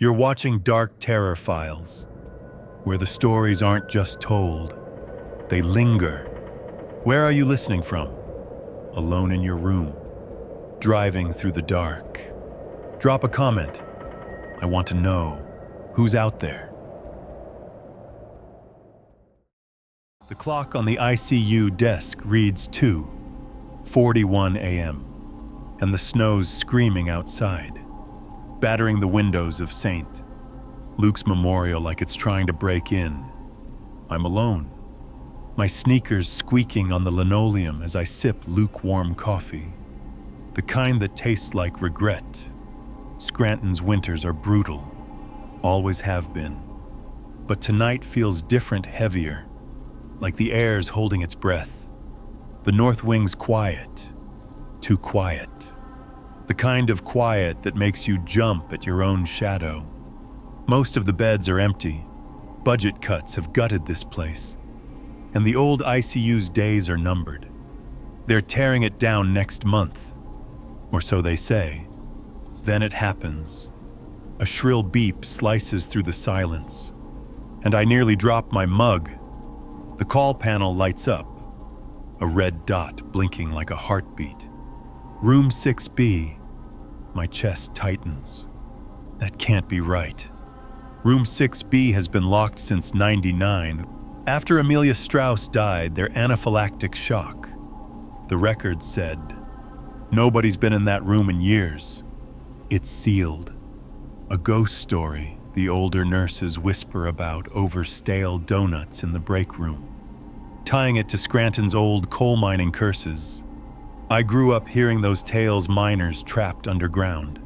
You're watching Dark Terror Files, where the stories aren't just told, they linger. Where are you listening from? Alone in your room, driving through the dark. Drop a comment. I want to know who's out there. The clock on the ICU desk reads 2:41 a.m., and the snow's screaming outside, battering the windows of St. Luke's Memorial like it's trying to break in. I'm alone, my sneakers squeaking on the linoleum as I sip lukewarm coffee, the kind that tastes like regret. Scranton's winters are brutal, always have been. But tonight feels different, heavier, like the air's holding its breath. The north wing's quiet, too quiet. The kind of quiet that makes you jump at your own shadow. Most of the beds are empty. Budget cuts have gutted this place. And the old ICU's days are numbered. They're tearing it down next month, or so they say. Then it happens. A shrill beep slices through the silence, and I nearly drop my mug. The call panel lights up, a red dot blinking like a heartbeat. Room 6B. My chest tightens. That can't be right. Room 6B has been locked since '99. After Amelia Strauss died, their anaphylactic shock. The record said, nobody's been in that room in years. It's sealed. A ghost story the older nurses whisper about over stale donuts in the break room, tying it to Scranton's old coal mining curses. I grew up hearing those tales, miners trapped underground,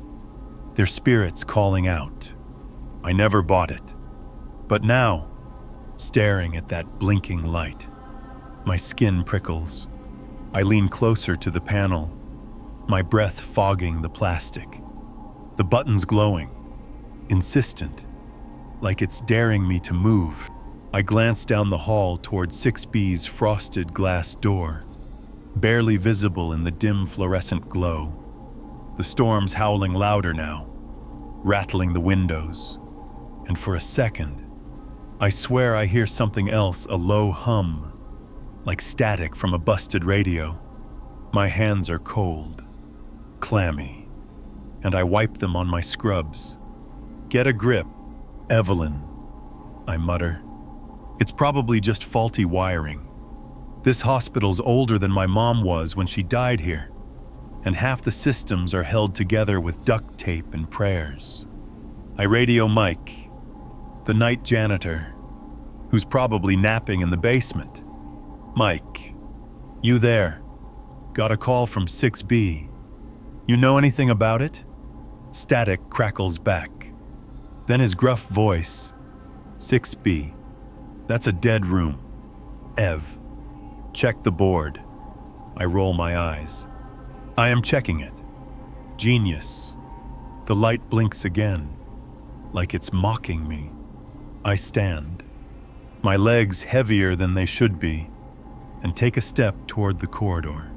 their spirits calling out. I never bought it. But now, staring at that blinking light, my skin prickles. I lean closer to the panel, my breath fogging the plastic. The buttons glowing, insistent, like it's daring me to move. I glance down the hall toward 6B's frosted glass door, barely visible in the dim fluorescent glow. The storm's howling louder now, rattling the windows. And for a second, I swear I hear something else, a low hum, like static from a busted radio. My hands are cold, clammy, and I wipe them on my scrubs. Get a grip, Evelyn, I mutter. It's probably just faulty wiring. This hospital's older than my mom was when she died here, and half the systems are held together with duct tape and prayers. I radio Mike, the night janitor, who's probably napping in the basement. Mike, you there? Got a call from 6B. You know anything about it? Static crackles back. Then his gruff voice, 6B, that's a dead room. Ev, check the board. I roll my eyes. I am checking it. Genius. The light blinks again, like it's mocking me. I stand, my legs heavier than they should be, and take a step toward the corridor.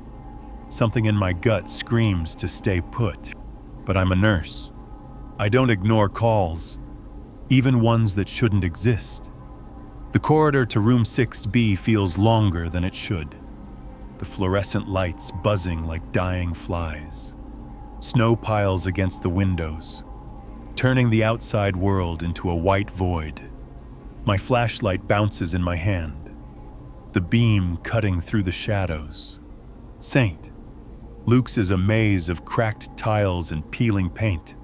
Something in my gut screams to stay put, but I'm a nurse. I don't ignore calls, even ones that shouldn't exist. The corridor to room 6B feels longer than it should. The fluorescent lights buzzing like dying flies. Snow piles against the windows, turning the outside world into a white void. My flashlight bounces in my hand, the beam cutting through the shadows. St. Luke's is a maze of cracked tiles and peeling paint,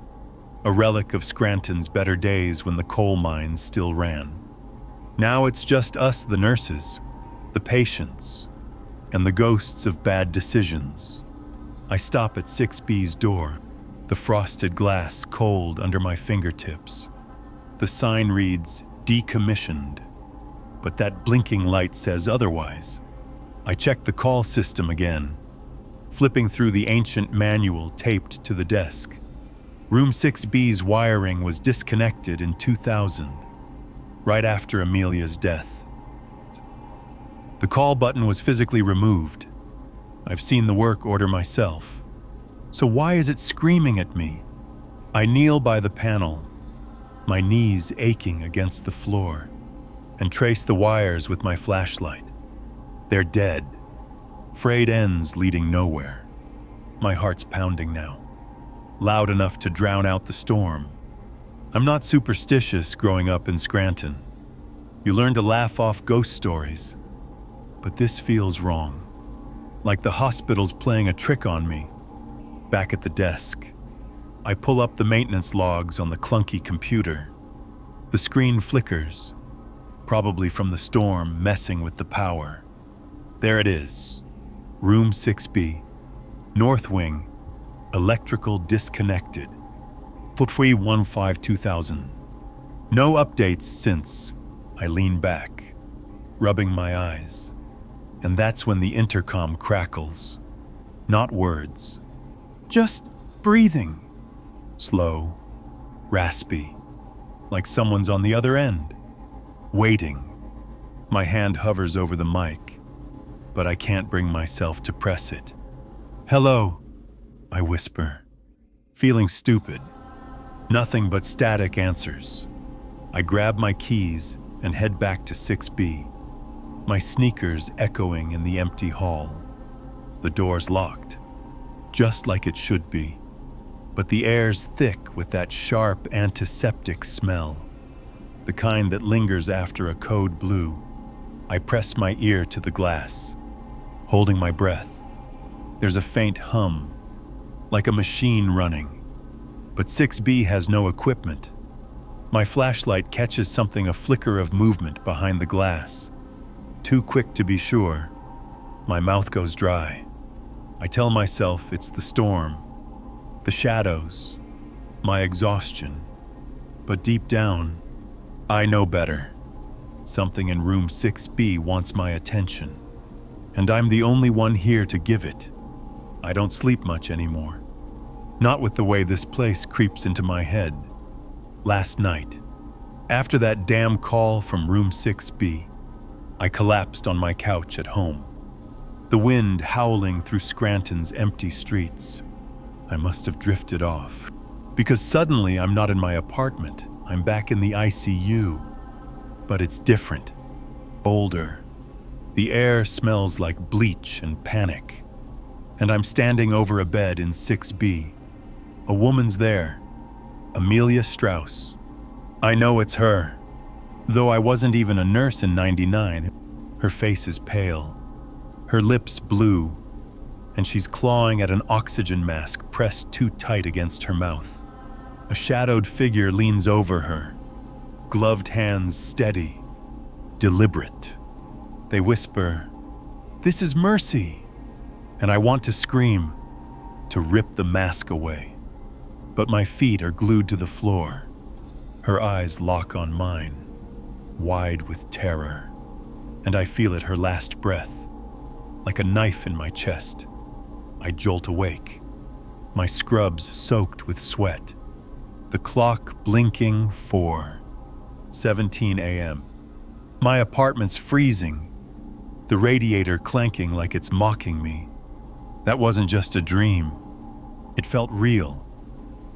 a relic of Scranton's better days when the coal mines still ran. Now it's just us, the nurses, the patients, and the ghosts of bad decisions. I stop at 6B's door, the frosted glass cold under my fingertips. The sign reads, decommissioned, but that blinking light says otherwise. I check the call system again, flipping through the ancient manual taped to the desk. Room 6B's wiring was disconnected in 2000, right after Amelia's death. The call button was physically removed. I've seen the work order myself. So why is it screaming at me? I kneel by the panel, my knees aching against the floor, and trace the wires with my flashlight. They're dead, frayed ends leading nowhere. My heart's pounding now, loud enough to drown out the storm. I'm not superstitious growing up in Scranton. You learn to laugh off ghost stories. But this feels wrong, like the hospital's playing a trick on me. Back at the desk, I pull up the maintenance logs on the clunky computer. The screen flickers, probably from the storm messing with the power. There it is, room 6B, north wing, electrical disconnected. Footway 15-2000. No updates since. I lean back, rubbing my eyes. And that's when the intercom crackles. Not words, just breathing. Slow, raspy, like someone's on the other end, waiting. My hand hovers over the mic, but I can't bring myself to press it. "Hello," I whisper, feeling stupid. Nothing but static answers. I grab my keys and head back to 6B, my sneakers echoing in the empty hall. The door's locked, just like it should be, but the air's thick with that sharp antiseptic smell, the kind that lingers after a code blue. I press my ear to the glass, holding my breath. There's a faint hum, like a machine running, but 6B has no equipment. My flashlight catches something, a flicker of movement behind the glass. Too quick to be sure. My mouth goes dry. I tell myself it's the storm, the shadows, my exhaustion. But deep down, I know better. Something in room 6B wants my attention, and I'm the only one here to give it. I don't sleep much anymore. Not with the way this place creeps into my head. Last night, after that damn call from room 6B, I collapsed on my couch at home. The wind howling through Scranton's empty streets. I must have drifted off, because suddenly I'm not in my apartment. I'm back in the ICU. But it's different, older. The air smells like bleach and panic. And I'm standing over a bed in 6B. A woman's there, Amelia Strauss. I know it's her. Though I wasn't even a nurse in '99, her face is pale, her lips blue, and she's clawing at an oxygen mask pressed too tight against her mouth. A shadowed figure leans over her, gloved hands steady, deliberate. They whisper, "This is Mercy," and I want to scream, to rip the mask away. But my feet are glued to the floor. Her eyes lock on mine, wide with terror, and I feel it, her last breath, like a knife in my chest. I jolt awake, my scrubs soaked with sweat. The clock blinking 4:17 a.m. My apartment's freezing, the radiator clanking like it's mocking me. That wasn't just a dream. It felt real,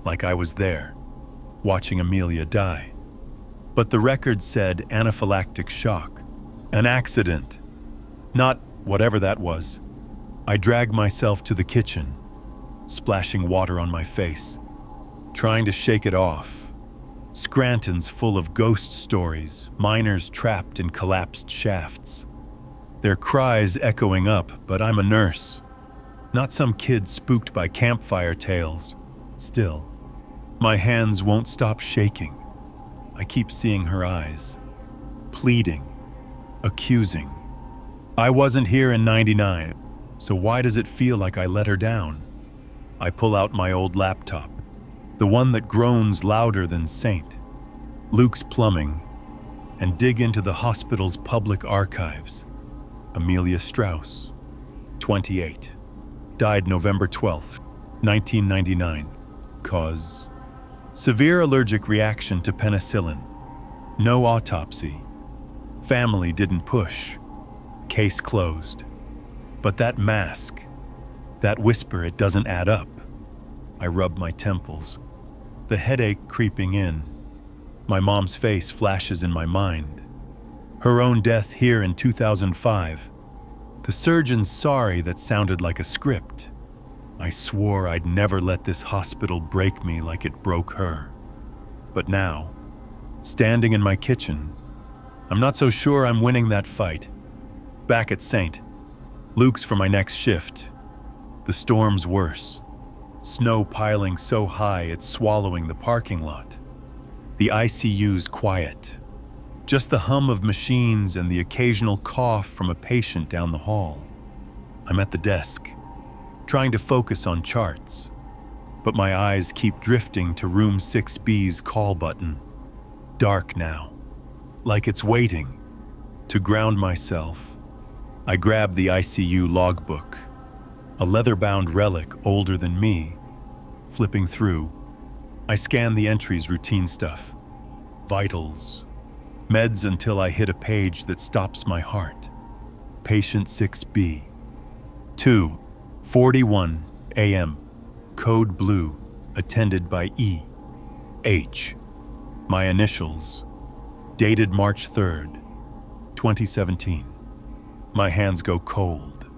like I was there, watching Amelia die. But the record said anaphylactic shock, an accident, not whatever that was. I drag myself to the kitchen, splashing water on my face, trying to shake it off. Scranton's full of ghost stories, miners trapped in collapsed shafts. Their cries echoing up, but I'm a nurse, not some kid spooked by campfire tales. Still, my hands won't stop shaking. I keep seeing her eyes, pleading, accusing. I wasn't here in '99, so why does it feel like I let her down? I pull out my old laptop, the one that groans louder than Saint, Luke's Plumbing, and dig into the hospital's public archives. Amelia Strauss, 28, died November 12, 1999. Cause: severe allergic reaction to penicillin. No autopsy. Family didn't push. Case closed. But that mask, that whisper, it doesn't add up. I rub my temples, the headache creeping in. My mom's face flashes in my mind. Her own death here in 2005. The surgeon's sorry that sounded like a script. I swore I'd never let this hospital break me like it broke her. But now, standing in my kitchen, I'm not so sure I'm winning that fight. Back at St. Luke's for my next shift. The storm's worse. Snow piling so high it's swallowing the parking lot. The ICU's quiet. Just the hum of machines and the occasional cough from a patient down the hall. I'm at the desk, trying to focus on charts, but my eyes keep drifting to room 6B's call button. Dark now, like it's waiting. To ground myself, I grab the ICU logbook, a leather-bound relic older than me. Flipping through, I scan the entries, routine stuff, vitals, meds until I hit a page that stops my heart. Patient 6B. 2:41 a.m. Code blue, attended by E. H. My initials. Dated March 3rd, 2017. My hands go cold.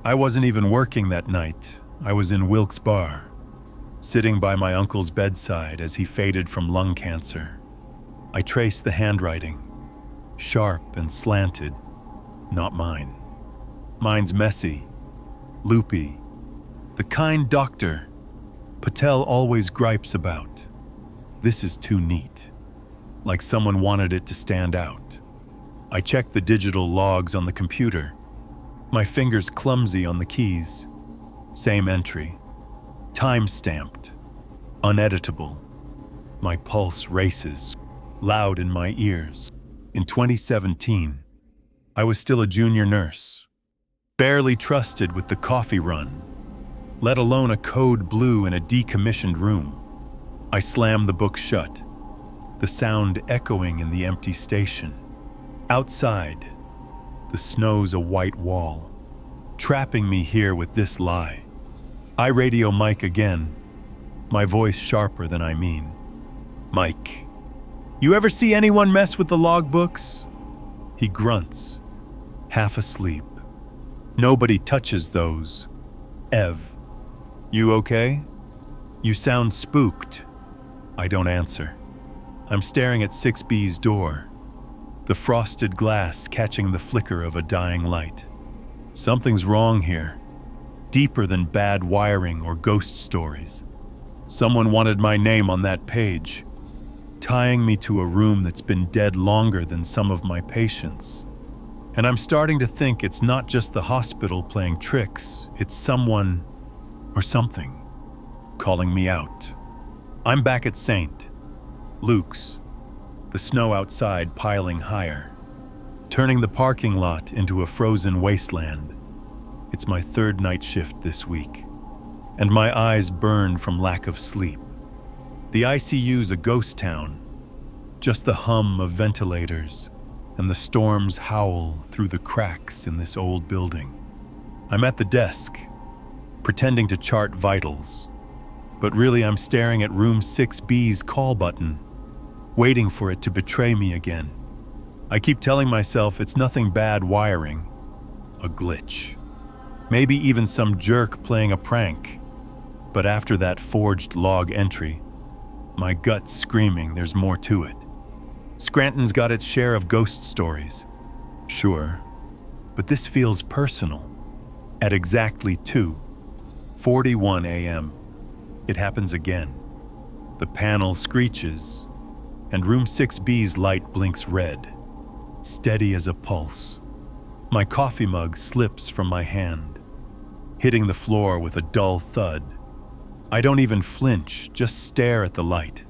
I wasn't even working that night. I was in Wilkes Barre, sitting by my uncle's bedside as he faded from lung cancer. I trace the handwriting, sharp and slanted, not mine. Mine's messy, loopy, the kind Dr. Patel always gripes about. This is too neat, like someone wanted it to stand out. I check the digital logs on the computer, my fingers clumsy on the keys. Same entry, time-stamped, uneditable. My pulse races, loud in my ears. In 2017, I was still a junior nurse, barely trusted with the coffee run, let alone a code blue in a decommissioned room. I slam the book shut, the sound echoing in the empty station. Outside, the snow's a white wall, trapping me here with this lie. I radio Mike again, my voice sharper than I mean. Mike, you ever see anyone mess with the logbooks? He grunts, half asleep. Nobody touches those. Ev, you okay? You sound spooked. I don't answer. I'm staring at 6B's door, the frosted glass catching the flicker of a dying light. Something's wrong here, deeper than bad wiring or ghost stories. Someone wanted my name on that page, tying me to a room that's been dead longer than some of my patients. And I'm starting to think it's not just the hospital playing tricks, it's someone or something calling me out. I'm back at St. Luke's, the snow outside piling higher, turning the parking lot into a frozen wasteland. It's my third night shift this week, and my eyes burn from lack of sleep. The ICU's a ghost town, just the hum of ventilators and the storm's howl through the cracks in this old building. I'm at the desk, pretending to chart vitals, but really I'm staring at room 6B's call button, waiting for it to betray me again. I keep telling myself it's nothing bad wiring, a glitch. Maybe even some jerk playing a prank. But after that forged log entry, my gut's screaming there's more to it. Scranton's got its share of ghost stories, sure, but this feels personal. At exactly 2:41 a.m., it happens again. The panel screeches, and room 6B's light blinks red, steady as a pulse. My coffee mug slips from my hand, hitting the floor with a dull thud. I don't even flinch, just stare at the light,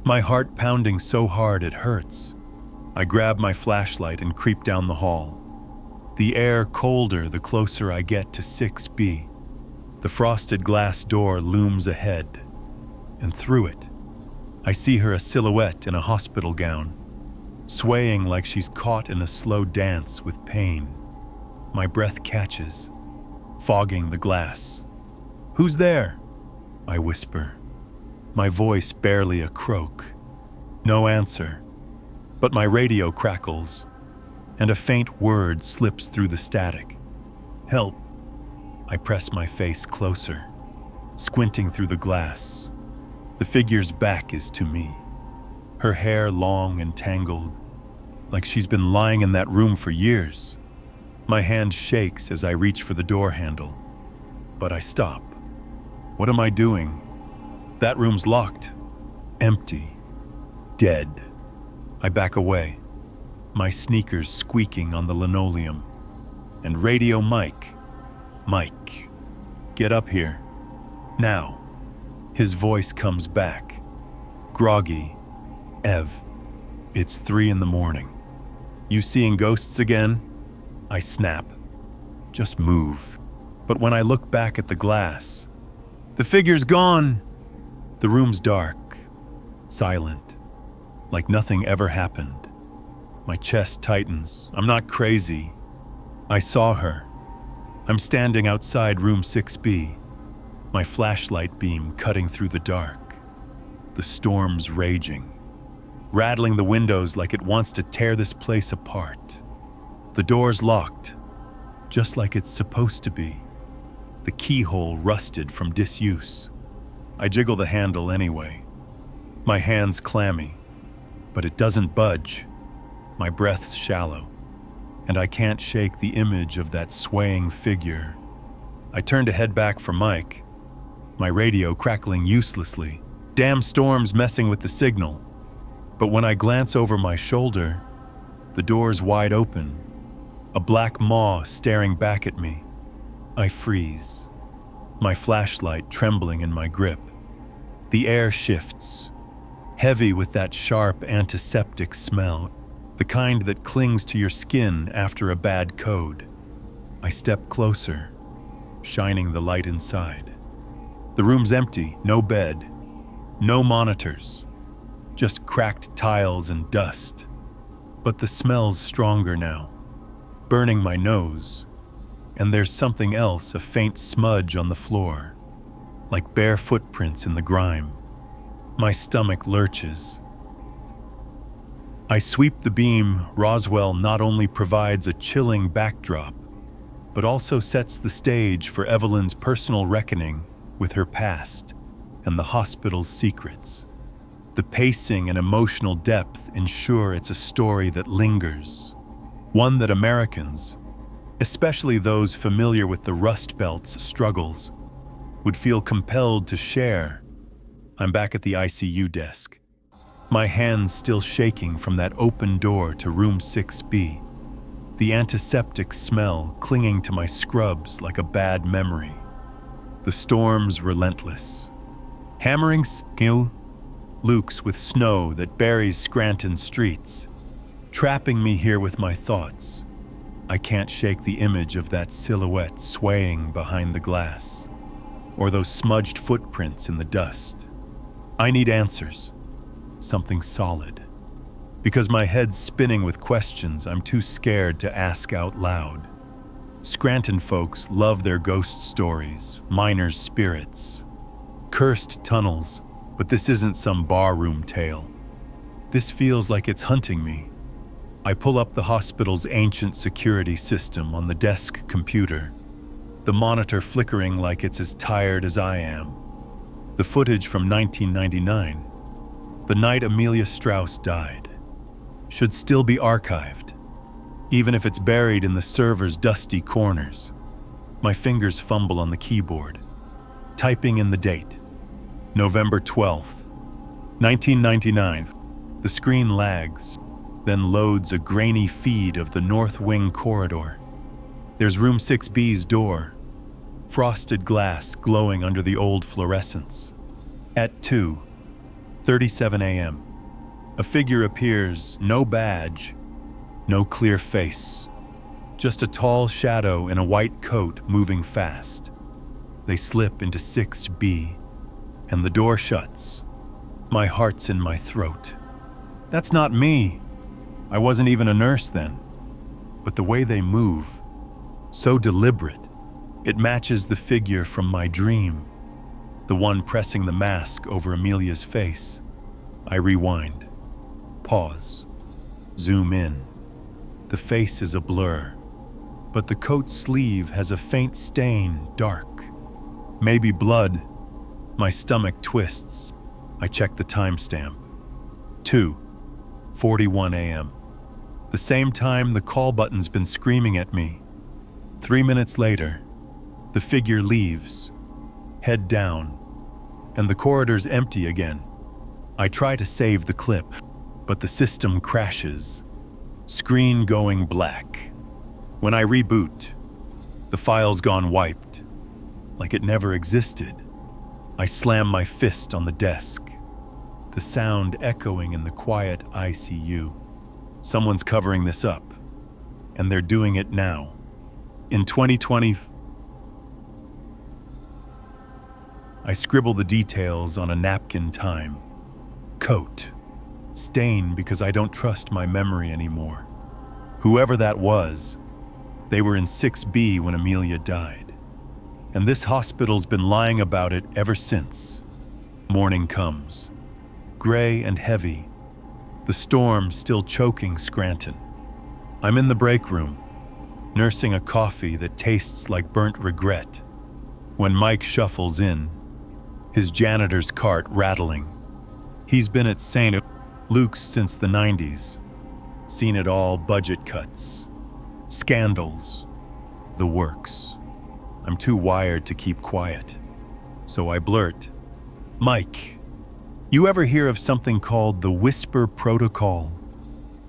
my heart pounding so hard it hurts. I grab my flashlight and creep down the hall, the air colder the closer I get to 6B. The frosted glass door looms ahead, and through it, I see her a silhouette in a hospital gown, swaying like she's caught in a slow dance with pain. My breath catches, fogging the glass. "Who's there?" I whisper, my voice barely a croak. No answer, but my radio crackles, and a faint word slips through the static. Help. I press my face closer, squinting through the glass. The figure's back is to me, her hair long and tangled, like she's been lying in that room for years. My hand shakes as I reach for the door handle, but I stop. What am I doing? That room's locked, empty, dead. I back away, my sneakers squeaking on the linoleum. And radio Mike, get up here, now. His voice comes back, groggy. Ev, it's 3 a.m. You seeing ghosts again? I snap. Just move. But when I look back at the glass, the figure's gone. The room's dark, silent, like nothing ever happened. My chest tightens. I'm not crazy. I saw her. I'm standing outside room 6B, my flashlight beam cutting through the dark. The storm's raging, rattling the windows like it wants to tear this place apart. The door's locked, just like it's supposed to be. The keyhole rusted from disuse. I jiggle the handle anyway. My hand's clammy, but it doesn't budge. My breath's shallow, and I can't shake the image of that swaying figure. I turn to head back for Mike, my radio crackling uselessly. Damn storm's messing with the signal. But when I glance over my shoulder, the door's wide open, a black maw staring back at me. I freeze, my flashlight trembling in my grip. The air shifts, heavy with that sharp antiseptic smell, the kind that clings to your skin after a bad code. I step closer, shining the light inside. The room's empty, no bed, no monitors, just cracked tiles and dust. But the smell's stronger now, burning my nose, and there's something else, a faint smudge on the floor, like bare footprints in the grime. My stomach lurches. I sweep the beam. Roswell not only provides a chilling backdrop, but also sets the stage for Evelyn's personal reckoning with her past and the hospital's secrets. The pacing and emotional depth ensure it's a story that lingers, one that Americans, especially those familiar with the Rust Belt's struggles, would feel compelled to share. I'm back at the ICU desk, my hands still shaking from that open door to room 6B, the antiseptic smell clinging to my scrubs like a bad memory. The storm's relentless, hammering skill lukes with snow that buries Scranton streets, trapping me here with my thoughts. I can't shake the image of that silhouette swaying behind the glass, or those smudged footprints in the dust. I need answers, something solid. Because my head's spinning with questions I'm too scared to ask out loud. Scranton folks love their ghost stories, miners' spirits, cursed tunnels, but this isn't some barroom tale. This feels like it's hunting me. I pull up the hospital's ancient security system on the desk computer, the monitor flickering like it's as tired as I am. The footage from 1999, the night Amelia Strauss died, should still be archived, even if it's buried in the server's dusty corners. My fingers fumble on the keyboard, typing in the date, November 12th, 1999. The screen lags, then loads a grainy feed of the North Wing corridor. There's room 6B's door, frosted glass glowing under the old fluorescence. At 2:37 a.m., a figure appears, no badge, no clear face, just a tall shadow in a white coat moving fast. They slip into 6B, and the door shuts. My heart's in my throat. That's not me. I wasn't even a nurse then. But the way they move, so deliberate, it matches the figure from my dream, the one pressing the mask over Amelia's face. I rewind. Pause. Zoom in. The face is a blur, but the coat sleeve has a faint stain, dark. Maybe blood. My stomach twists. I check the timestamp. 2:41 a.m. The same time the call button's been screaming at me. 3 minutes later, the figure leaves, head down, and the corridor's empty again. I try to save the clip, but the system crashes. Screen going black. When I reboot, the file's gone wiped, like it never existed. I slam my fist on the desk, the sound echoing in the quiet ICU. Someone's covering this up, and they're doing it now. In 2020, I scribble the details on a napkin. Time. Coat. Stain because I don't trust my memory anymore. Whoever that was, they were in 6B when Amelia died. And this hospital's been lying about it ever since. Morning comes. Gray and heavy. The storm still choking Scranton. I'm in the break room, nursing a coffee that tastes like burnt regret, when Mike shuffles in, his janitor's cart rattling. He's been at St. Luke's since the 90s. Seen it all: budget cuts, scandals, the works. I'm too wired to keep quiet, so I blurt, "Mike, you ever hear of something called the Whisper Protocol?"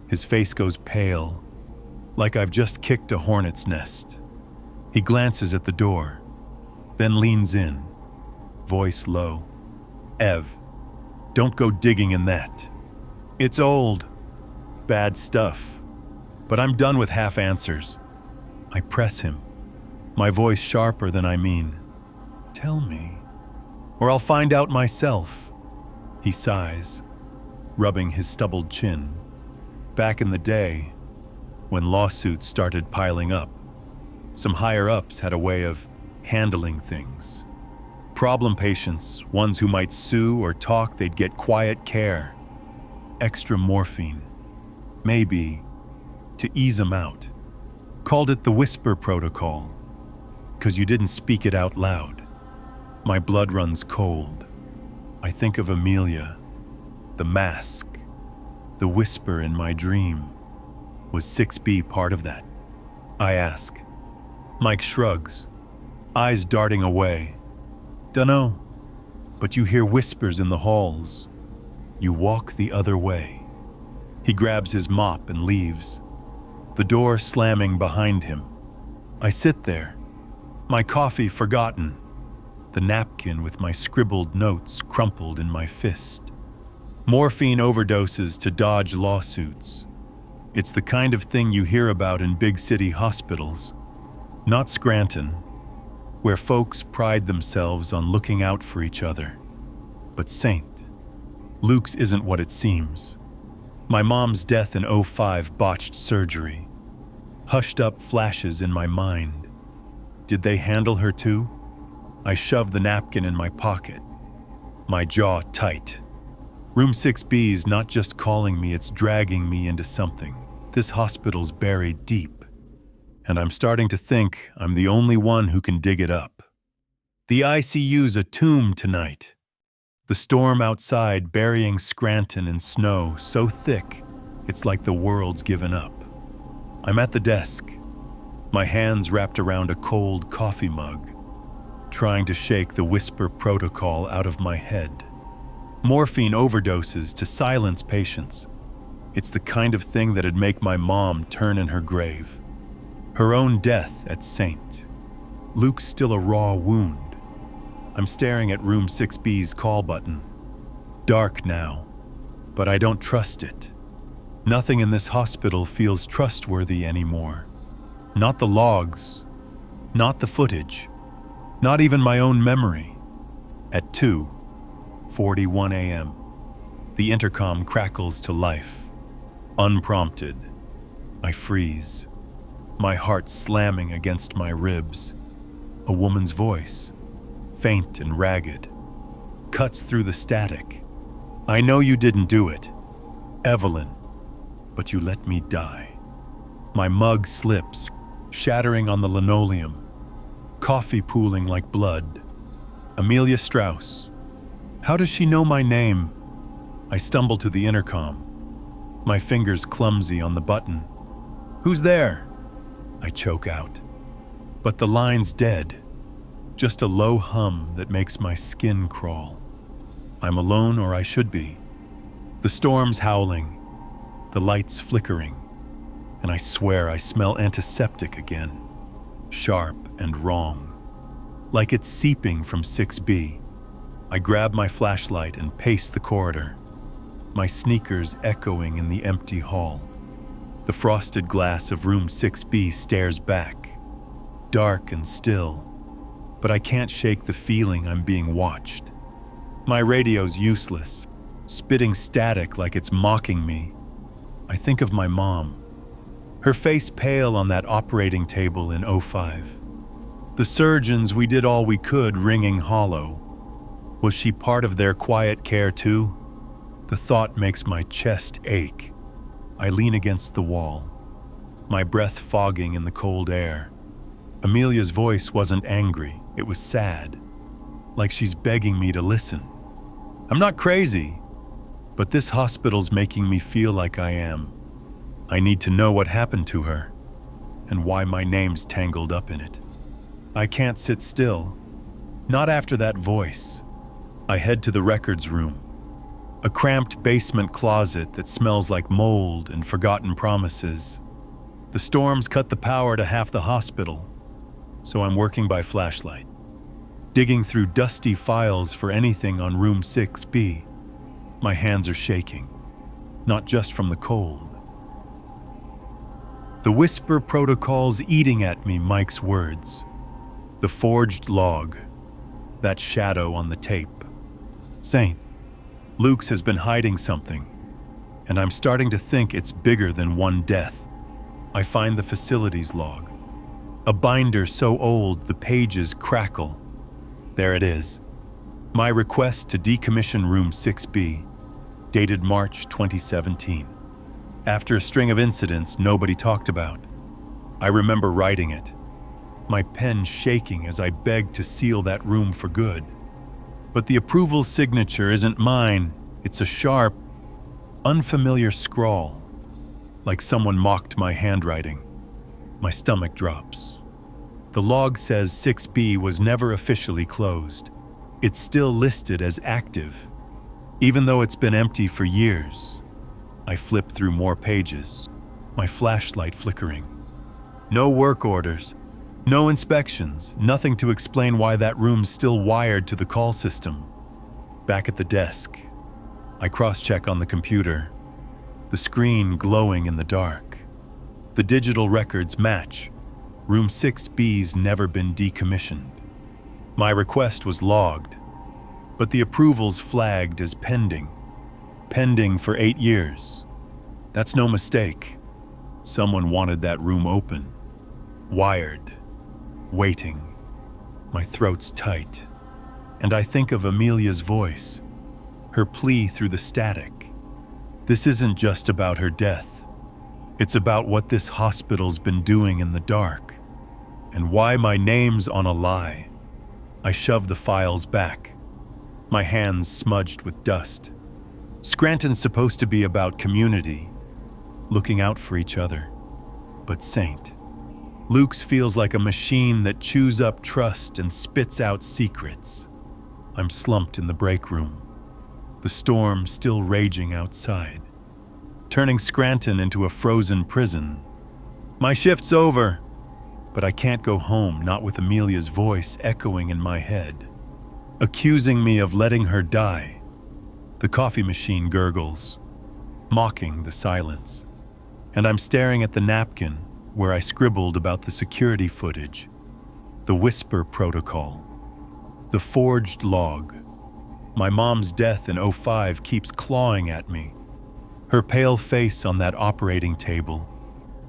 His face goes pale, like I've just kicked a hornet's nest. He glances at the door, then leans in, voice low. "Ev, don't go digging in that. It's old, bad stuff, but I'm done with half answers." I press him, my voice sharper than I mean. "Tell me, or I'll find out myself." He sighs, rubbing his stubbled chin. Back in the day, when lawsuits started piling up, some higher-ups had a way of handling things. Problem patients, ones who might sue or talk, they'd get quiet care. Extra morphine. Maybe, to ease them out. Called it the Whisper Protocol, 'cause you didn't speak it out loud. My blood runs cold. I think of Amelia, the mask, the whisper in my dream. Was 6B part of that? I ask. Mike shrugs, eyes darting away. "Dunno, but you hear whispers in the halls. You walk the other way." He grabs his mop and leaves, the door slamming behind him. I sit there, my coffee forgotten, the napkin with my scribbled notes crumpled in my fist. Morphine overdoses to dodge lawsuits. It's the kind of thing you hear about in big city hospitals. Not Scranton, where folks pride themselves on looking out for each other. But St. Luke's isn't what it seems. My mom's death in 2005 botched surgery. Hushed up flashes in my mind. Did they handle her too? I shove the napkin in my pocket, my jaw tight. Room 6B's not just calling me, it's dragging me into something. This hospital's buried deep, and I'm starting to think I'm the only one who can dig it up. The ICU's a tomb tonight. The storm outside burying Scranton in snow so thick, it's like the world's given up. I'm at the desk, my hands wrapped around a cold coffee mug, trying to shake the Whisper Protocol out of my head. Morphine overdoses to silence patients. It's the kind of thing that'd make my mom turn in her grave. Her own death at St. Luke's still a raw wound. I'm staring at room 6B's call button. Dark now, but I don't trust it. Nothing in this hospital feels trustworthy anymore. Not the logs, not the footage, not even my own memory. At 2:41 a.m., the intercom crackles to life. Unprompted, I freeze, my heart slamming against my ribs. A woman's voice, faint and ragged, cuts through the static. "I know you didn't do it. Evelyn, but you let me die. My mug slips, shattering on the linoleum, coffee pooling like blood. Amelia Strauss. How does she know my name? I stumble to the intercom, my fingers clumsy on the button. Who's there? I choke out. But the line's dead, just a low hum that makes my skin crawl. I'm alone, or I should be. The storm's howling, the lights flickering, and I swear I smell antiseptic again, sharp and wrong, like it's seeping from 6B. I grab my flashlight and pace the corridor, my sneakers echoing in the empty hall. The frosted glass of room 6B stares back, dark and still, but I can't shake the feeling I'm being watched. My radio's useless, spitting static like it's mocking me. I think of my mom, her face pale on that operating table in '05. The surgeons, we did all we could, ringing hollow. Was she part of their quiet care too? The thought makes my chest ache. I lean against the wall, my breath fogging in the cold air. Amelia's voice wasn't angry, it was sad, like she's begging me to listen. I'm not crazy, but this hospital's making me feel like I am. I need to know what happened to her, and why my name's tangled up in it. I can't sit still, not after that voice. I head to the records room, a cramped basement closet that smells like mold and forgotten promises. The storm's cut the power to half the hospital, so I'm working by flashlight, digging through dusty files for anything on room 6B. My hands are shaking, not just from the cold. The whisper protocol's eating at me, Mike's words. The forged log, that shadow on the tape. Saint, Luke's has been hiding something, and I'm starting to think it's bigger than one death. I find the facilities log, a binder so old the pages crackle. There it is. My request to decommission room 6B, dated March 2017. After a string of incidents nobody talked about, I remember writing it, my pen shaking as I begged to seal that room for good. But the approval signature isn't mine. It's a sharp, unfamiliar scrawl, like someone mocked my handwriting. My stomach drops. The log says 6B was never officially closed. It's still listed as active, even though it's been empty for years. I flip through more pages, my flashlight flickering. No work orders, no inspections, nothing to explain why that room's still wired to the call system. Back at the desk, I cross-check on the computer, the screen glowing in the dark. The digital records match. Room 6B's never been decommissioned. My request was logged, but the approvals flagged as pending. Pending for 8 years. That's no mistake. Someone wanted that room open, wired, waiting. My throat's tight, and I think of Amelia's voice, her plea through the static. This isn't just about her death. It's about what this hospital's been doing in the dark, and why my name's on a lie. I shove the files back, my hands smudged with dust. Scranton's supposed to be about community, looking out for each other. But Saint, Luke's feels like a machine that chews up trust and spits out secrets. I'm slumped in the break room, the storm still raging outside, turning Scranton into a frozen prison. My shift's over, but I can't go home, not with Amelia's voice echoing in my head, accusing me of letting her die. The coffee machine gurgles, mocking the silence, and I'm staring at the napkin where I scribbled about the security footage, the whisper protocol, the forged log. My mom's death in '05 keeps clawing at me, her pale face on that operating table,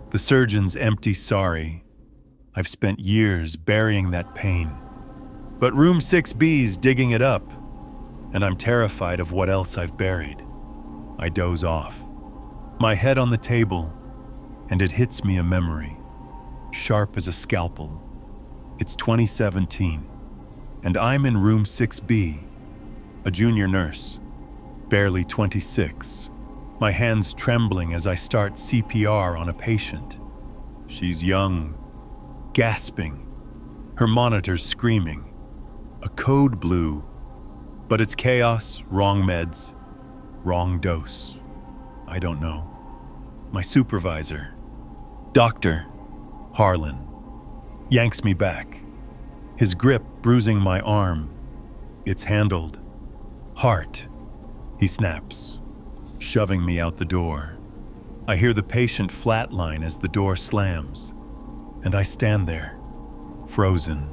the surgeon's empty sorry. I've spent years burying that pain, but room 6B's digging it up, and I'm terrified of what else I've buried. I doze off, My head on the table, and it hits me a memory, sharp as a scalpel. It's 2017, and I'm in room 6B, a junior nurse, barely 26, my hands trembling as I start CPR on a patient. She's young, gasping, her monitors screaming. A code blue, but it's chaos, wrong meds, wrong dose. I don't know. My supervisor, Dr. Harlan, yanks me back, his grip bruising my arm. It's handled. Hart, he snaps, shoving me out the door. I hear the patient flatline as the door slams, and I stand there, frozen,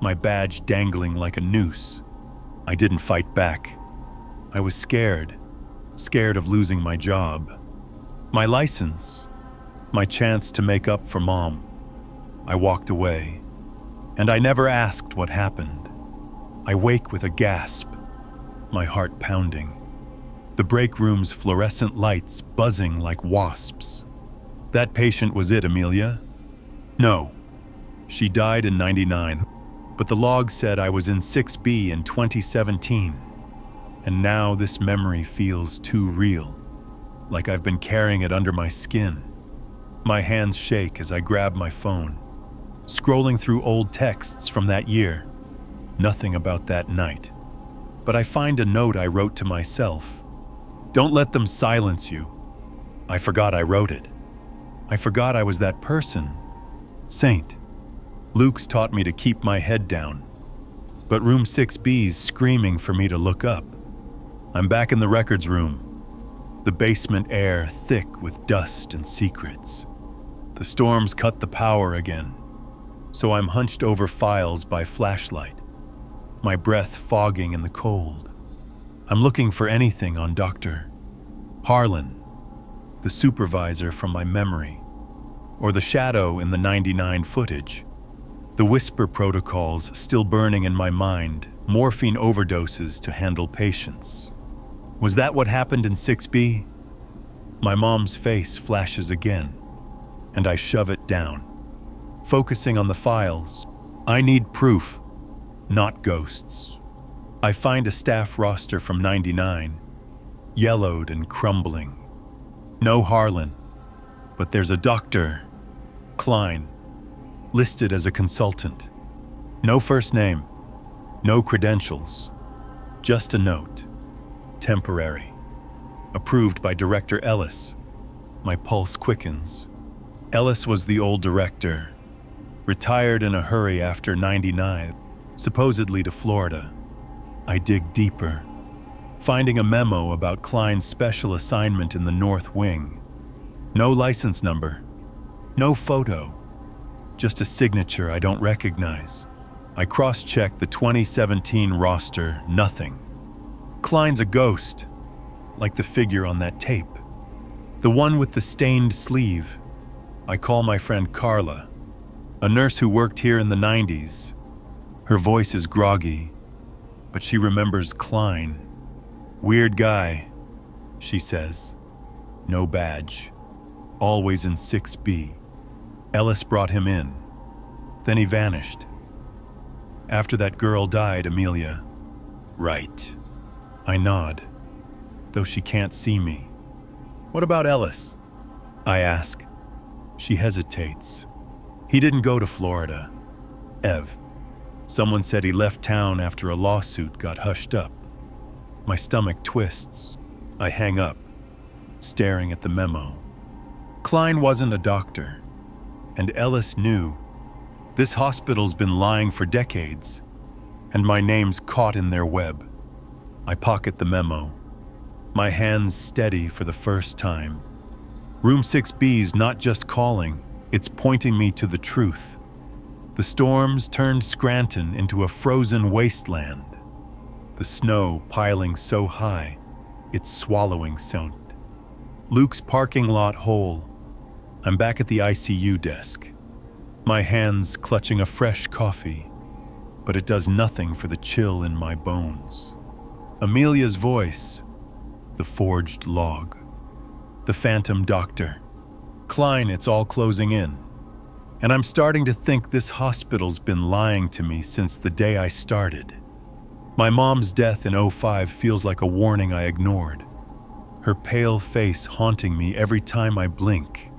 my badge dangling like a noose. I didn't fight back. I was scared of losing my job, my license, my chance to make up for Mom. I walked away, and I never asked what happened. I wake with a gasp, my heart pounding, the break room's fluorescent lights buzzing like wasps. That patient was it, Amelia? No, she died in '99, but the log said I was in 6B in 2017. And now this memory feels too real, like I've been carrying it under my skin. My hands shake as I grab my phone, scrolling through old texts from that year. Nothing about that night. But I find a note I wrote to myself. Don't let them silence you. I forgot I wrote it. I forgot I was that person. Saint. Luke's taught me to keep my head down, but room 6B's screaming for me to look up. I'm back in the records room, the basement air thick with dust and secrets. The storms cut the power again, so I'm hunched over files by flashlight, my breath fogging in the cold. I'm looking for anything on Dr. Harlan, the supervisor from my memory, or the shadow in the '99 footage. The whisper protocols still burning in my mind, morphine overdoses to handle patients. Was that what happened in 6B? My mom's face flashes again, and I shove it down. Focusing on the files, I need proof, not ghosts. I find a staff roster from '99, yellowed and crumbling. No Harlan, but there's a Dr. Klein, listed as a consultant. No first name, no credentials, just a note. Temporary. Approved by Director Ellis. My pulse quickens. Ellis was the old director, retired in a hurry after '99, supposedly to Florida. I dig deeper, finding a memo about Klein's special assignment in the North Wing. No license number, no photo, just a signature I don't recognize. I cross-check the 2017 roster, nothing. Klein's a ghost, like the figure on that tape. The one with the stained sleeve. I call my friend Carla, a nurse who worked here in the '90s. Her voice is groggy, but she remembers Klein. Weird guy, she says. No badge. Always in 6B. Ellis brought him in. Then he vanished. After that girl died, Amelia. Right. I nod, though she can't see me. What about Ellis? I ask. She hesitates. He didn't go to Florida. Ev. Someone said he left town after a lawsuit got hushed up. My stomach twists. I hang up, staring at the memo. Klein wasn't a doctor, and Ellis knew. This hospital's been lying for decades, and my name's caught in their web. I pocket the memo, my hands steady for the first time. Room 6B's not just calling, it's pointing me to the truth. The storms turned Scranton into a frozen wasteland. The snow piling so high, it's swallowing Saint. Luke's parking lot whole. I'm back at the ICU desk, my hands clutching a fresh coffee, but it does nothing for the chill in my bones. Amelia's voice, the forged log. The phantom doctor. Klein, it's all closing in. And I'm starting to think this hospital's been lying to me since the day I started. My mom's death in '05 feels like a warning I ignored. Her pale face haunting me every time I blink.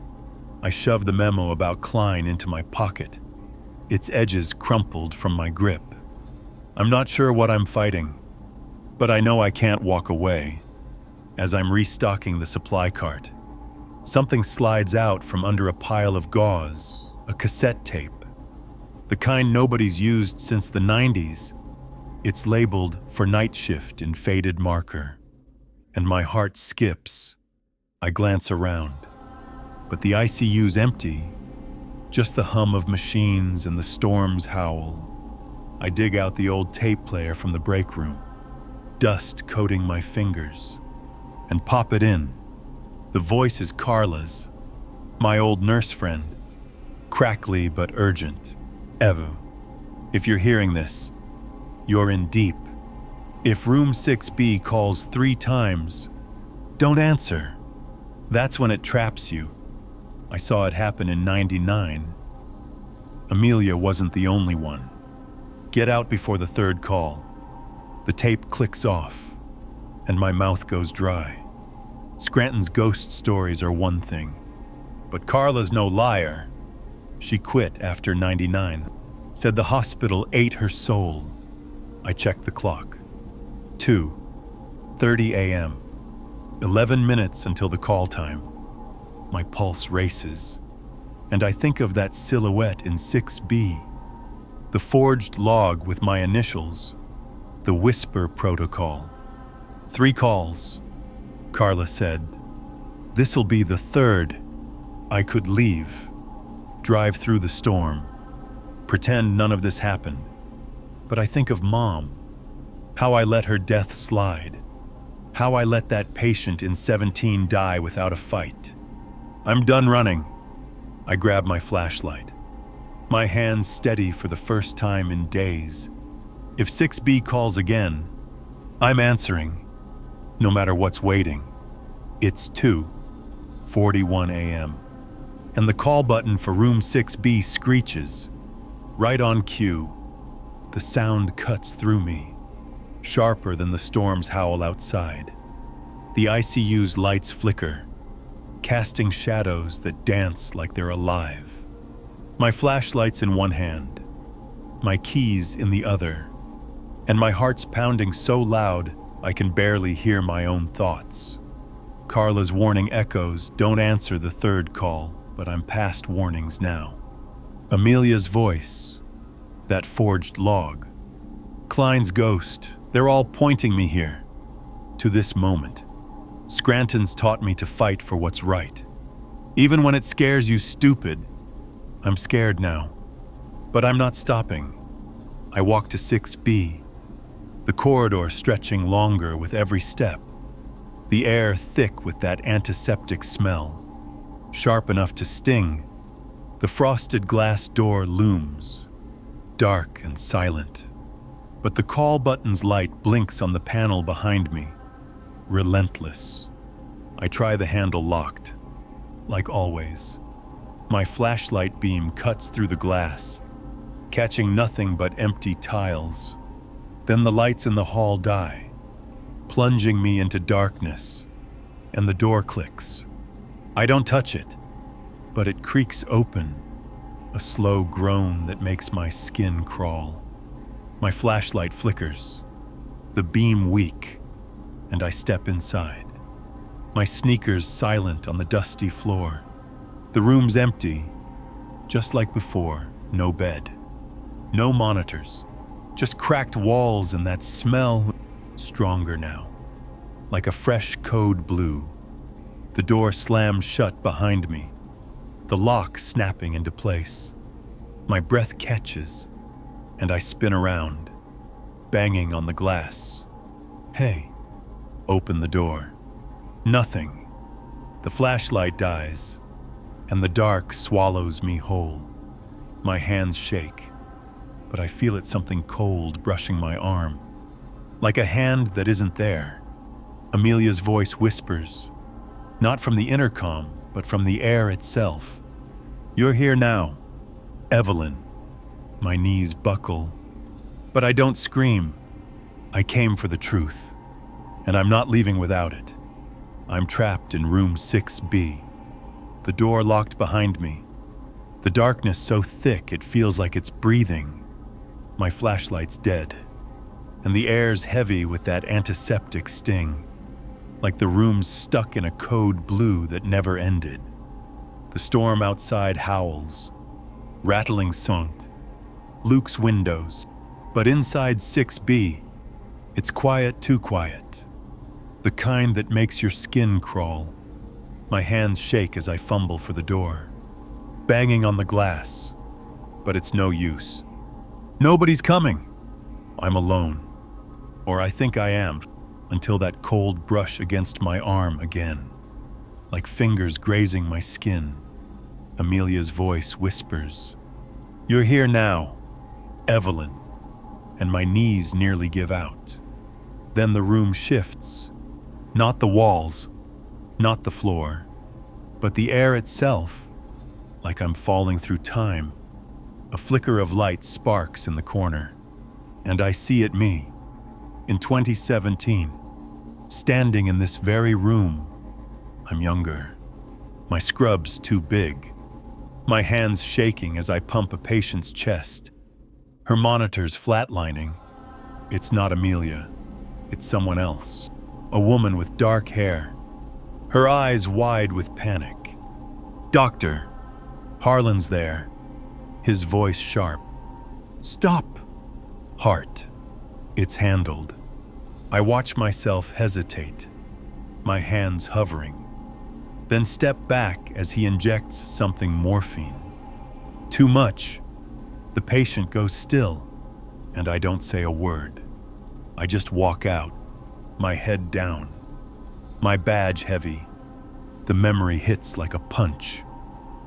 I shove the memo about Klein into my pocket, its edges crumpled from my grip. I'm not sure what I'm fighting, but I know I can't walk away. As I'm restocking the supply cart, something slides out from under a pile of gauze, a cassette tape. The kind nobody's used since the '90s. It's labeled for night shift in faded marker. And my heart skips. I glance around, but the ICU's empty. Just the hum of machines and the storm's howl. I dig out the old tape player from the break room, dust coating my fingers, and pop it in. The voice is Carla's, my old nurse friend, crackly but urgent. Evu, if you're hearing this, you're in deep. If room 6B calls 3 times, don't answer. That's when it traps you. I saw it happen in '99. Amelia wasn't the only one. Get out before the 3rd call. The tape clicks off, and my mouth goes dry. Scranton's ghost stories are one thing, but Carla's no liar. She quit after '99, said the hospital ate her soul. I checked the clock. 2:30 a.m. 11 minutes until the call time. My pulse races, and I think of that silhouette in 6B. The forged log with my initials. The whisper protocol. 3 calls, Carla said. This'll be the 3rd. I could leave, drive through the storm, pretend none of this happened. But I think of Mom, how I let her death slide, how I let that patient in 17 die without a fight. I'm done running. I grab my flashlight, my hands steady for the first time in days. If 6B calls again, I'm answering, no matter what's waiting. It's 2:41 a.m., and the call button for room 6B screeches. Right on cue, the sound cuts through me, sharper than the storm's howl outside. The ICU's lights flicker, casting shadows that dance like they're alive. My flashlight's in one hand, my keys in the other, and my heart's pounding so loud I can barely hear my own thoughts. Carla's warning echoes, don't answer the 3rd call, but I'm past warnings now. Amelia's voice, that forged log, Klein's ghost, they're all pointing me here, to this moment. Scranton's taught me to fight for what's right. Even when it scares you stupid, I'm scared now. But I'm not stopping. I walk to 6B, the corridor stretching longer with every step, the air thick with that antiseptic smell, sharp enough to sting. The frosted glass door looms, dark and silent, but the call button's light blinks on the panel behind me, relentless. I try the handle locked, like always. My flashlight beam cuts through the glass, catching nothing but empty tiles. Then the lights in the hall die, plunging me into darkness, and the door clicks. I don't touch it, but it creaks open, a slow groan that makes my skin crawl. My flashlight flickers, the beam weak, and I step inside. My sneakers silent on the dusty floor. The room's empty, just like before, no bed, no monitors, just cracked walls and that smell, stronger now, like a fresh code blue. The door slams shut behind me, the lock snapping into place. My breath catches, and I spin around, banging on the glass. Hey, open the door. Nothing. The flashlight dies, and the dark swallows me whole. My hands shake, but I feel it something cold brushing my arm, like a hand that isn't there. Amelia's voice whispers, Not from the intercom, but from the air itself. "You're here now, Evelyn." My knees buckle, but I don't scream. I came for the truth, and I'm not leaving without it. I'm trapped in room 6B, the door locked behind me. The darkness so thick it feels like it's breathing. My flashlight's dead, and the air's heavy with that antiseptic sting, like the room's stuck in a code blue that never ended. The storm outside howls, rattling sont, Luke's windows, but inside 6B, it's quiet, too quiet. The kind that makes your skin crawl. My hands shake as I fumble for the door, banging on the glass, but it's no use. Nobody's coming. I'm alone, or I think I am, until that cold brush against my arm again, like fingers grazing my skin. Amelia's voice whispers, "You're here now, Evelyn," and my knees nearly give out. Then the room shifts. Not the walls, not the floor, but the air itself, like I'm falling through time. A flicker of light sparks in the corner, and I see it me, in 2017, standing in this very room. I'm younger, my scrub's too big, my hands shaking as I pump a patient's chest. Her monitor's flatlining. It's not Amelia, it's someone else, a woman with dark hair, her eyes wide with panic. "Doctor, Harlan's there," his voice sharp. "Stop." Hart. It's handled. I watch myself hesitate, my hands hovering, then step back as he injects something morphine. Too much. The patient goes still, and I don't say a word. I just walk out, my head down, my badge heavy. The memory hits like a punch,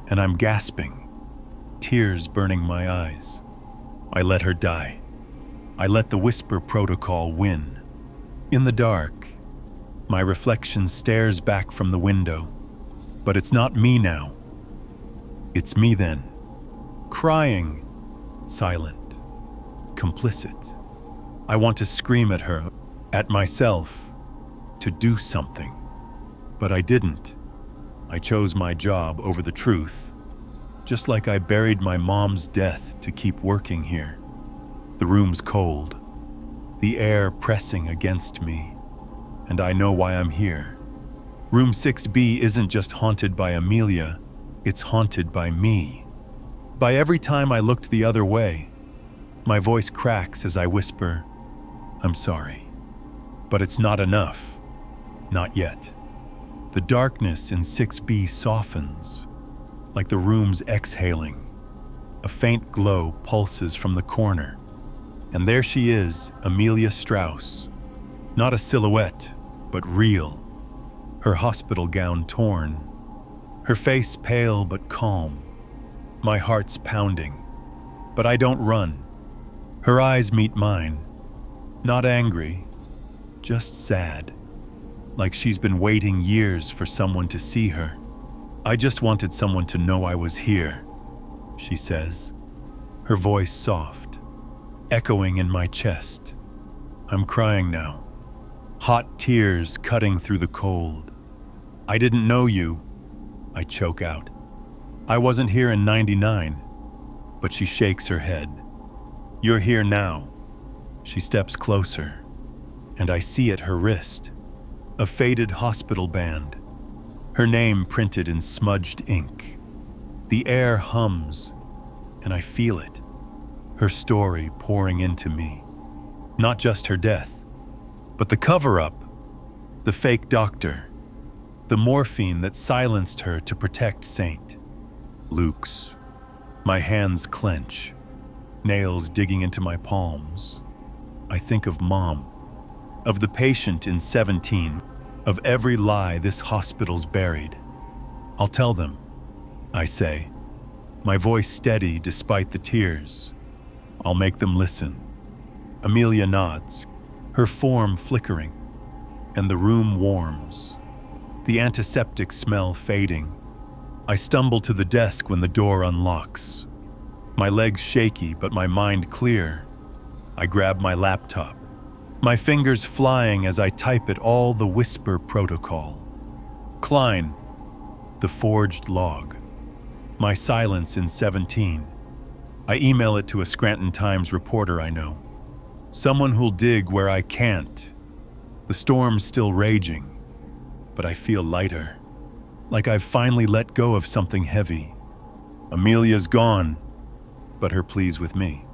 and I'm gasping, tears burning my eyes. I let her die. I let the whisper protocol win. In the dark, my reflection stares back from the window, but it's not me now. It's me then, crying, silent, complicit. I want to scream at her, at myself, to do something, but I didn't. I chose my job over the truth, just like I buried my mom's death to keep working here. The room's cold, the air pressing against me, and I know why I'm here. Room 6B isn't just haunted by Amelia, it's haunted by me. By every time I looked the other way, my voice cracks as I whisper, "I'm sorry." But it's not enough. Not yet. The darkness in 6B softens, like the room's exhaling. A faint glow pulses from the corner, and there she is, Amelia Strauss. Not a silhouette, but real. Her hospital gown torn, her face pale but calm. My heart's pounding, but I don't run. Her eyes meet mine, not angry, just sad, like she's been waiting years for someone to see her. "I just wanted someone to know I was here," she says, her voice soft, echoing in my chest. I'm crying now, hot tears cutting through the cold. "I didn't know you," I choke out. "I wasn't here in 99, but she shakes her head. "You're here now." She steps closer, and I see at her wrist a faded hospital band, her name printed in smudged ink. The air hums, and I feel it, her story pouring into me. Not just her death, but the cover-up, the fake doctor, the morphine that silenced her to protect Saint. Luke's. My hands clench, nails digging into my palms. I think of Mom, of the patient in 17, of every lie this hospital's buried. "I'll tell them," I say, my voice steady despite the tears. "I'll make them listen." Amelia nods, her form flickering, and the room warms. the antiseptic smell fading. I stumble to the desk when the door unlocks. My legs shaky, but my mind clear. I grab my laptop, my fingers flying as I type it all the whisper protocol. Klein, the forged log. My silence in 17. I email it to a Scranton Times reporter I know. Someone who'll dig where I can't. The storm's still raging, but I feel lighter. Like I've finally let go of something heavy. Amelia's gone, but her pleas with me.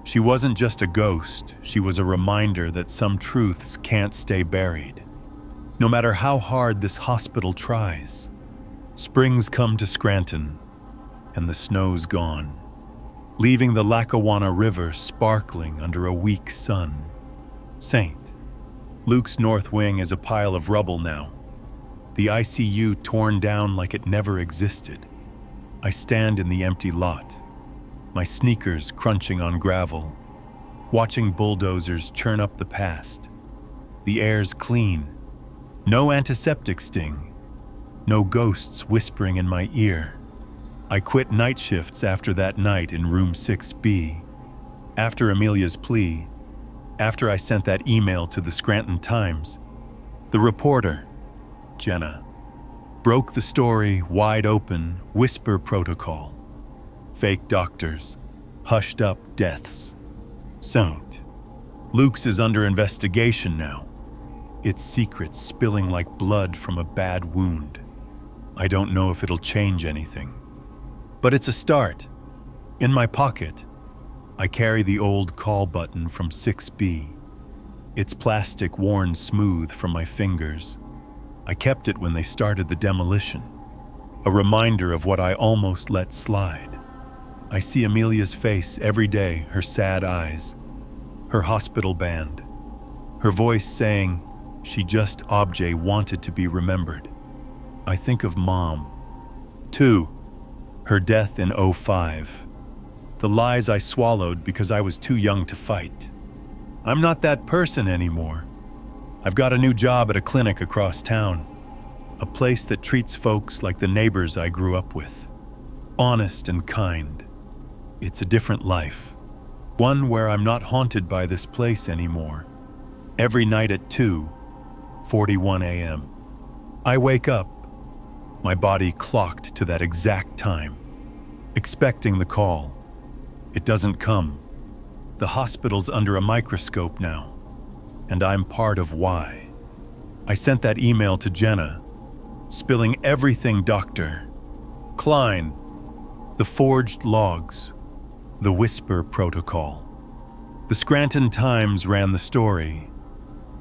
She wasn't just a ghost, she was a reminder that some truths can't stay buried. No matter how hard this hospital tries. Spring's come to Scranton, and the snow's gone, leaving the Lackawanna River sparkling under a weak sun. Saint. Luke's north wing is a pile of rubble now. The ICU torn down like it never existed. I stand in the empty lot, my sneakers crunching on gravel, watching bulldozers churn up the past. The air's clean. No antiseptic sting. No ghosts whispering in my ear. I quit night shifts after that night in room 6B. After Amelia's plea, after I sent that email to the Scranton Times, the reporter, Jenna, broke the story wide open, whisper protocol. Fake doctors, hushed up deaths. Saint. Luke's is under investigation now. Its secrets spilling like blood from a bad wound. I don't know if it'll change anything. But it's a start. In my pocket, I carry the old call button from 6B. Its plastic worn smooth from my fingers. I kept it when they started the demolition. A reminder of what I almost let slide. I see Amelia's face every day, her sad eyes, her hospital band, her voice saying she just objet wanted to be remembered. I think of Mom. 2. Her death in 05. The lies I swallowed because I was too young to fight. I'm not that person anymore. I've got a new job at a clinic across town. A place that treats folks like the neighbors I grew up with. Honest and kind. It's a different life. One where I'm not haunted by this place anymore. Every night at 2:41 a.m. I wake up, my body clocked to that exact time, expecting the call. It doesn't come. The hospital's under a microscope now, and I'm part of why. I sent that email to Jenna, spilling everything Dr. Klein, the forged logs, the whisper protocol. The Scranton Times ran the story,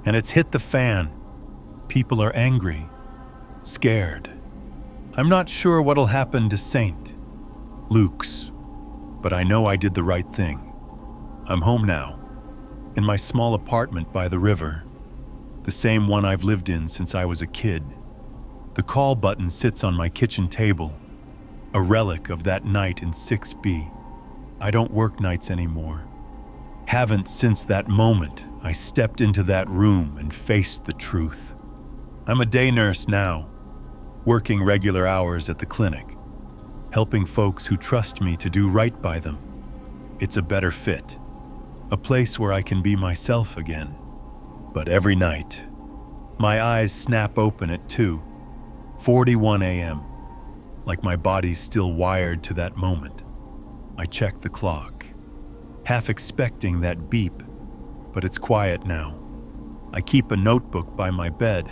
and it's hit the fan. People are angry, scared. I'm not sure what'll happen to Saint, Luke's, but I know I did the right thing. I'm home now, in my small apartment by the river, the same one I've lived in since I was a kid. The call button sits on my kitchen table, a relic of that night in 6B. I don't work nights anymore. Haven't since that moment I stepped into that room and faced the truth. I'm a day nurse now, working regular hours at the clinic, helping folks who trust me to do right by them. It's a better fit, a place where I can be myself again. But every night, my eyes snap open at 2:41 a.m., like my body's still wired to that moment. I check the clock, half expecting that beep, but it's quiet now. I keep a notebook by my bed,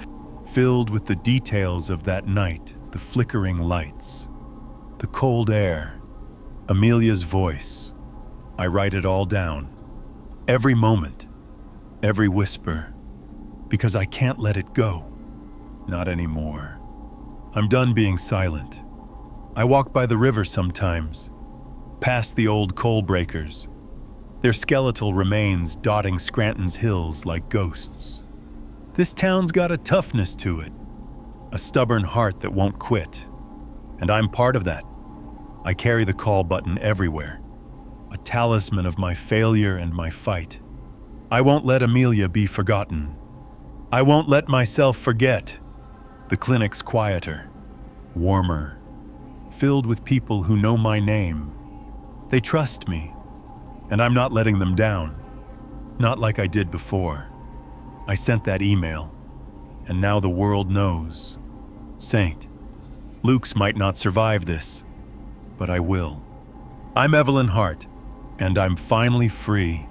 filled with the details of that night, the flickering lights, the cold air, Amelia's voice. I write it all down, every moment, every whisper, because I can't let it go. Not anymore. I'm done being silent. I walk by the river sometimes, past the old coal breakers, their skeletal remains dotting Scranton's hills like ghosts. This town's got a toughness to it, a stubborn heart that won't quit, and I'm part of that. I carry the call button everywhere, a talisman of my failure and my fight. I won't let Amelia be forgotten. I won't let myself forget. The clinic's quieter, warmer, filled with people who know my name. They trust me, and I'm not letting them down. Not like I did before. I sent that email, and now the world knows. Saint, Luke's might not survive this, but I will. I'm Evelyn Hart, and I'm finally free.